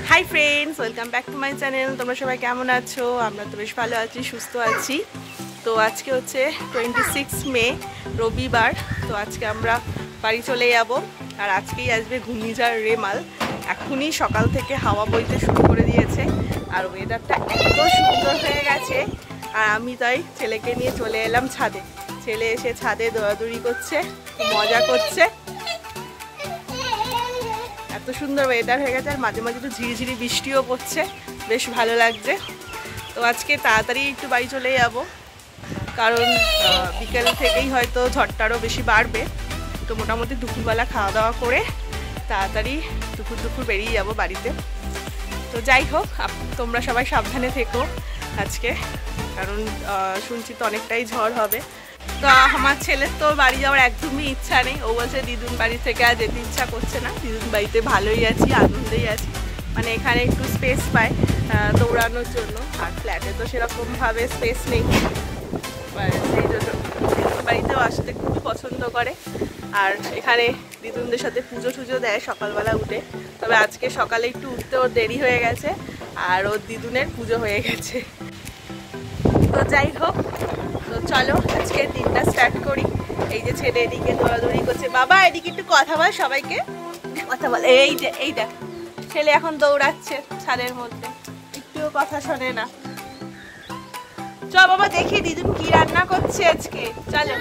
Hi friends, welcome back to my channel. তোমরা সবাই কেমন আছো? আমরা তো বেশ ভালো আছি, সুস্থ আছি। তো আজকে হচ্ছে 26 মে, রবিবার। তো আজকে আমরা বাড়ি চলে যাব। আর আজকেই আসবে ঘূর্ণিঝড় রেমাল। এখনই সকাল থেকে হাওয়া বইতে শুরু করে দিয়েছে, আর ওয়েদারটা এত সুন্দর হয়ে গেছে। আর আমি তাই ছেলেকে নিয়ে চলে এলাম ছাদে। ছেলে এসে ছাদে দৌড়াদৌড়ি করছে, মজা করছে। এত সুন্দর ওয়েদার হয়ে গেছে, আর মাঝে মাঝে একটু ঝিরিঝিরি বৃষ্টিও পড়ছে, বেশ ভালো লাগছে। তো আজকে তাড়াতাড়ি একটু বাড়ি চলে যাব, কারণ বিকেল থেকেই হয়তো ঝড়টারও বেশি বাড়বে। তো মোটামুটি দুপুরবেলা খাওয়া দাওয়া করে তাড়াতাড়ি দুপুর বেরিয়ে যাব বাড়িতে। তো যাই হোক, তোমরা সবাই সাবধানে থেকো আজকে, কারণ শুনছি তো অনেকটাই ঝড় হবে। তো আমার ছেলের তো বাড়ি যাওয়ার একদমই ইচ্ছা নেই। ও বলছে দিদুন বাড়ি থেকে আর যেতে ইচ্ছা করছে না, দিদুন বাড়িতে ভালোই আছি, আনন্দেই আছি। মানে এখানে একটু স্পেস পায় দৌড়ানোর জন্য, আর ফ্ল্যাটে তো সেরকমভাবে স্পেস নেই। সেই জন্য বাড়িতেও আসতে খুবই পছন্দ করে। আর এখানে দিদুনদের সাথে পুজো টুজো দেয় সকালবেলা উঠে। তবে আজকে সকালে একটু উঠতে ওর দেরি হয়ে গেছে, আর ওর দিদুনের পুজো হয়ে গেছে। তো যাই হোক, তো চলো আজকে দিনটা স্টার্ট করি। এই যে ছেলে এদিকে দৌড়াদৌড়ি করছে। বাবা এদিকে একটু কথা বল, সবাইকে কথা বল। এই দেখ ছেলে এখন দৌড়াচ্ছে ছাদের মধ্যে, একটুও কথা শোনে না। চ বাবা দেখি দিদুন কি রান্না করছে আজকে। চলো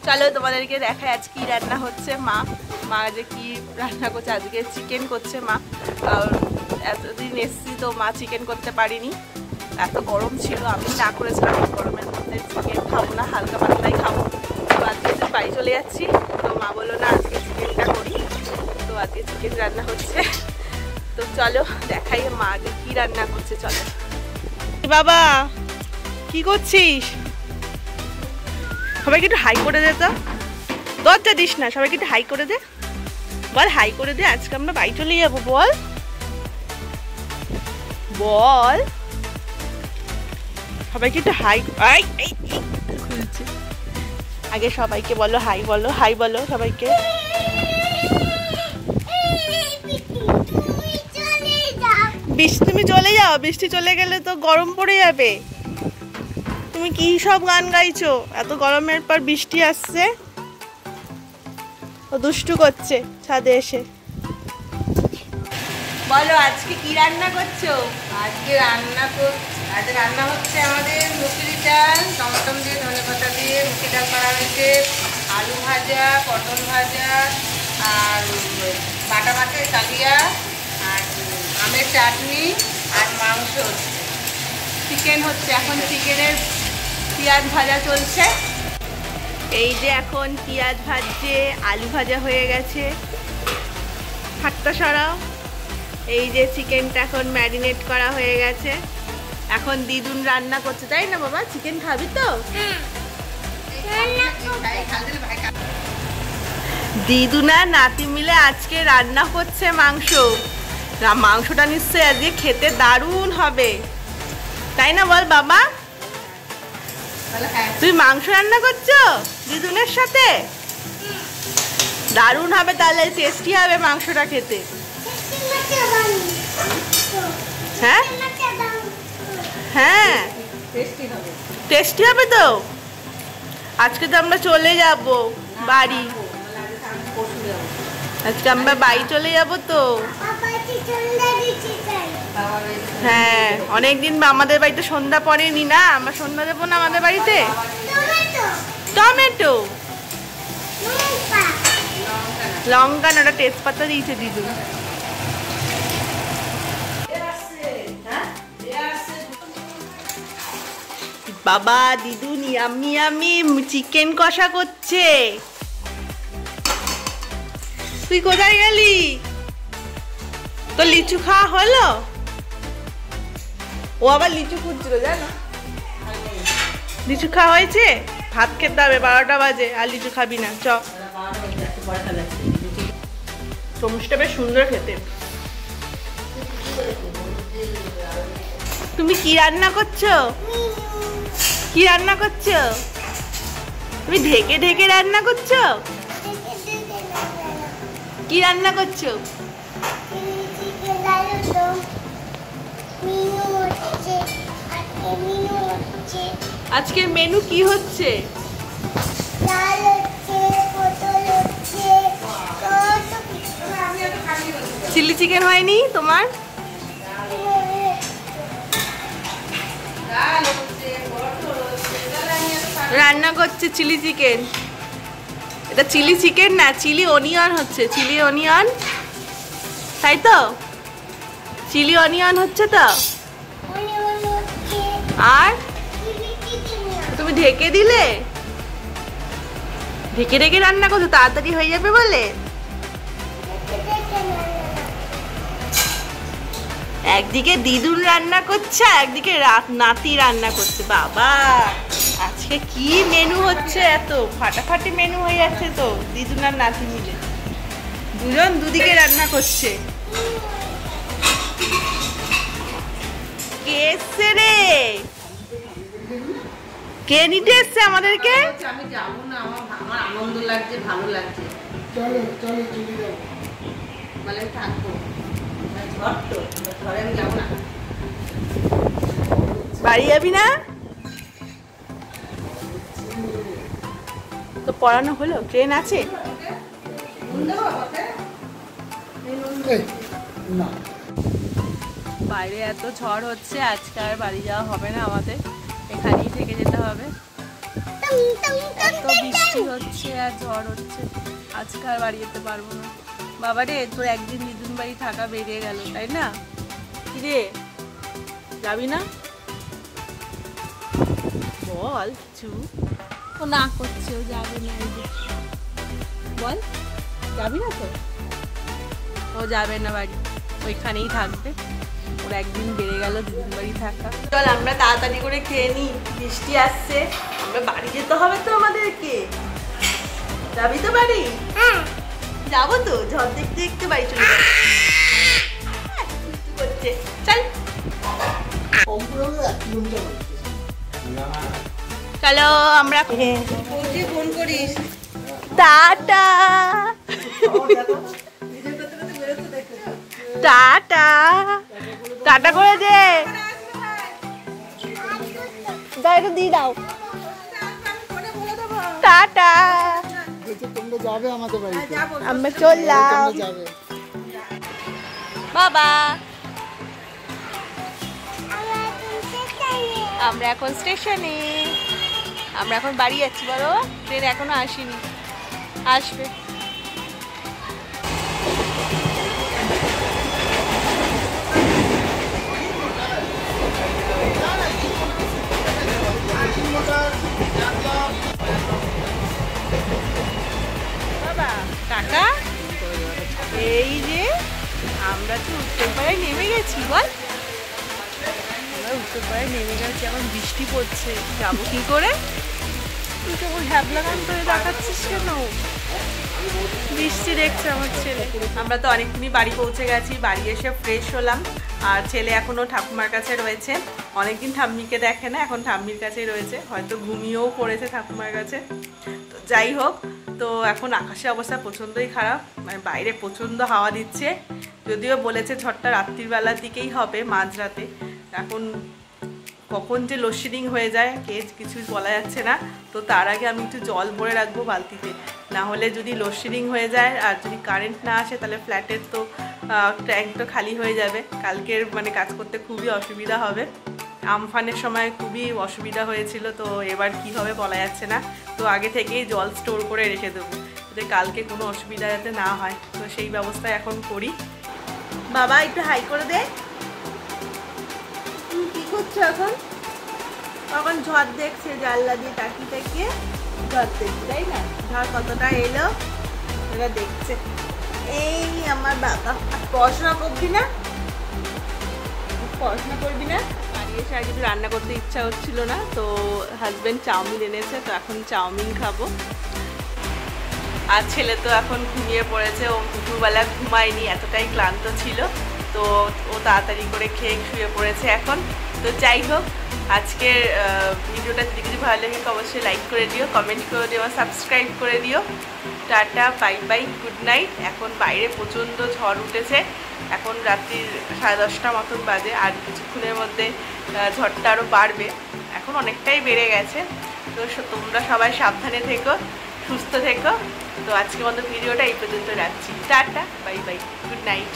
চলো তোমাদেরকে দেখায় আজ কি রান্না হচ্ছে। মা যে কি রান্না করছে, আজকে চিকেন করছে মা। আর এতদিন এসছি তো মা চিকেন করতে পারিনি, এত গরম ছিল। আমি না করেছিলাম, গরমের মধ্যে চিকেন খাবো না, হালকা পাতলাই খাবো। তো আজকে বাড়ি চলে যাচ্ছি, তো মা বললো না আজকে চিকেনটা করি। তো আজকে চিকেন রান্না হচ্ছে। তো চলো দেখাই মা যে কি রান্না করছে। চলো বাবা কি করছিস? সবাইকে একটু হাই করে দে, তো দরজা দিস না, সবাইকে একটু হাই করে দে। বল হাই করে দে, আজকে আমরা বাড়ি চলে যাবো। বল বল সবাইকে একটু হাই। খুলছে আগে, সবাইকে বলো হাই, বলো হাই বলো সবাইকে। তুমি চলে যাও, বৃষ্টি চলে গেলে তো গরম পড়ে যাবে। তুমি কি সব গান গাইছো? এত গরমের পর বৃষ্টি আসছে। ও দুষ্টু করছে ছাদে এসে। বলো আজকে কি রান্না করছো? আজকে রান্না হচ্ছে আমাদের মুসুরি ডাল, টমেটম দিয়ে, ধনেপাতা দিয়ে মুসুরি ডাল করা হয়েছে, আলু ভাজা, পটল ভাজা, আর বাটা মাছের কালিয়া, আর আমের চাটনি, আর মাংস হচ্ছে। চিকেন হচ্ছে এখন, চিকেনের পেঁয়াজ ভাজা চলছে। এই যে এখন পেঁয়াজ ভাজছে, আলু ভাজা হয়ে গেছে। হাতটা সরাও। এই যে চিকেনটা এখন ম্যারিনেট করা হয়ে গেছে। এখন দিদুন রান্না করছে, তাই না বাবা? চিকেন খাবি তো? দিদুন আর নাতি মিলে আজকে রান্না করছে মাংস। মাংসটা নিশ্চয়ই আজকে খেতে দারুণ হবে, তাই না বল বাবা? তুই মাংস রান্না করছো দিদুনের সাথে? দারুণ হবে তাহলে, টেস্টি হবে মাংসটা খেতে। হ্যাঁ হ্যাঁ টেস্টি হবে তো। আজকে তো আমরা চলে যাব বাড়ি, আজকে আমরা বাড়ি চলে যাব তো। হ্যাঁ অনেকদিন আমাদের বাড়িতে সন্ধ্যা পড়েনি না, আমরা সন্ধ্যা দেবো না আমাদের বাড়িতে। টমেটো লঙ্কা না, ওটা তেজপাতা দিয়েছে দিদু। বাবা দিদুন ইয়াম্মি ইয়াম্মি চিকেন কষা করছে। তুই কোথায় গেলি? তো লিচু খাওয়া হলো? ও আবার লিচু খুঁজছিল, জানো? লিচু খাওয়া হয়েছে? ভাত খেতে হবে, 12টা বাজে। আর লিচু খাবি না? চ, তরমুজটা বেশ সুন্দর খেতে। তুমি কি রান্না করছো? কি রান্না করছো? তুমি ঢেকে ঢেকে রান্না করছো? কি রান্না করছো? আজকের মেনু কি হচ্ছে? চিলি চিকেন হয়নি তোমার? রান্না করছে চিলি চিকেন। এটা চিলি চিকেন না, চিলি অনিয়ন হচ্ছে। চিলি অনিয়ন, তাই তো? চিলি অনিয়ন হচ্ছে তো। আর তুমি ঢেকে দিলে, ঢেকে ঢেকে রান্না করছো তাড়াতাড়ি হয়ে যাবে বলে। একদিকে দিদুন রান্না করছে, একদিকে নাতি রান্না করছে। বাবা আজকে কি মেনু হচ্ছে, এত ফাটাফাটি মেনু হয়ে যাচ্ছে তো। দিদুন আর নাতি মিলে দুজন দুদিকে রান্না করছে। কে এসছে রে? কে নিতে এসছে আমাদেরকে? আমি যাবো না, আমার আনন্দ লাগছে, ভালো লাগছে। মানে থাকবো, ঝড় তো, ঝড়ে আমি যাবো না। বাড়ি যাবি না? তো পড়ানো হলো? ট্রেন আছে? বাইরে এত ঝড় হচ্ছে, আজকে আর বাড়ি যাওয়া হবে না আমাদের, এখানেই থেকে যেতে হবে। এত বৃষ্টি হচ্ছে আর ঝড় হচ্ছে, আজকে আর বাড়ি যেতে পারবো না। বাবা রে, তোর একদিন দিদুন বাড়ি থাকা বেরিয়ে গেল, তাই না? কি রে, যাবি না? বল কিছু। ও না করছে, ও যাবে না। বল, যাবি না তো? ও যাবে না বাড়ি, ওইখানেই থাকবে। ওর একদিন বেড়ে গেল দিদুন বাড়ি থাকা। চল আমরা তাড়াতাড়ি করে খেয়ে নিই, বৃষ্টি আসছে, আমরা বাড়ি যেতে হবে তো আমাদেরকে। যাবি তো বাড়ি? যাবো তো, ঝড় দেখতে দেখতে বাড়ি চলে যাবো। করছে, চল চলো আমরা ফোন করিস। টাটা টাটা টাটা করে দে, গাড়িটা দিয়ে দাও। টাটা, তোমরা যাবে আমাদের বাড়িতে, আমরা চললাম। বাবা, আমরা এখন স্টেশনে, আমরা এখন বাড়ি যাচ্ছি। বলো, ট্রেন এখনো আসেনি, আসবে। বাবা টাকা, এই যে আমরা তো উত্তরপাড়ায় নেমে গেছি। বল, আমরা উত্তরপাড়ায় নেমে গেছি, এখন বৃষ্টি পড়ছে, যাবো কি করে? তুই কেমন হ্যাবলা গান করে দেখাচ্ছিস কেন? বৃষ্টি দেখছে আমার ছেলে। আমরা তো অনেকক্ষণই বাড়ি পৌঁছে গেছি, বাড়ি এসে ফ্রেশ হলাম। আর ছেলে এখনও ঠাকুমার কাছে রয়েছে, অনেকদিন ঠাম্মিকে দেখে না, এখন ঠাম্মির কাছেই রয়েছে, হয়তো ঘুমিয়েও পড়েছে ঠাকুমার কাছে। তো যাই হোক, তো এখন আকাশের অবস্থা প্রচণ্ডই খারাপ, মানে বাইরে প্রচণ্ড হাওয়া দিচ্ছে। যদিও বলেছে ঝড়টা রাত্রির বেলার দিকেই হবে, মাঝরাতে। এখন কখন যে লোডশেডিং হয়ে যায় কে কিছু বলা যাচ্ছে না। তো তার আগে আমি একটু জল ভরে রাখবো বালতিতে, না হলে যদি লোডশেডিং হয়ে যায় আর যদি কারেন্ট না আসে তাহলে ফ্ল্যাটের তো ট্যাঙ্ক তো খালি হয়ে যাবে। কালকের মানে কাজ করতে খুবই অসুবিধা হবে। আমফানের সময় খুবই অসুবিধা হয়েছিল, তো এবার কি হবে বলা যাচ্ছে না। তো আগে থেকেই জল স্টোর করে রেখে দেবো, যাতে কালকে কোনো অসুবিধা যাতে না হয়। তো সেই ব্যবস্থা এখন করি। বাবা একটু হাই করে দে। কি করছো এখন? তখন ঝড় দেখছে, জানলা দিয়ে তাকিয়ে তাকিয়ে ঝড় দেখছে, তাই না? ঝড় কতটা এলো এটা দেখছে। এই আমার বাবা, পড়াশোনা করবি না? পড়াশোনা করবি না? বাড়ি এসে আর কিছু রান্না করতে ইচ্ছা হচ্ছিল না, তো হাজব্যান্ড চাউমিন এনেছে, তো এখন চাউমিন খাবো। আর ছেলে তো এখন ঘুমিয়ে পড়েছে, ও দুপুরবেলা ঘুমায়নি, এতটাই ক্লান্ত ছিল। তো ও তাড়াতাড়ি করে খেয়ে শুয়ে পড়েছে এখন। তো যাই হোক, আজকের ভিডিওটা যদি কিছু ভালো লাগে অবশ্যই লাইক করে দিও, কমেন্ট করে দিও, সাবস্ক্রাইব করে দিও। Tata, bye bye, good night. এখন বাইরে প্রচণ্ড ঝড় উঠেছে, এখন রাত্রির 10:30 মতন বাজে, আর কিছুক্ষণের মধ্যে ঝড়টা আরও বাড়বে, এখন অনেকটাই বেড়ে গেছে। তো তোমরা সবাই সাবধানে থেকো, সুস্থ থেকো। তো আজকের মতো ভিডিওটা এই পর্যন্ত রাখছি। Tata, bye bye, good night.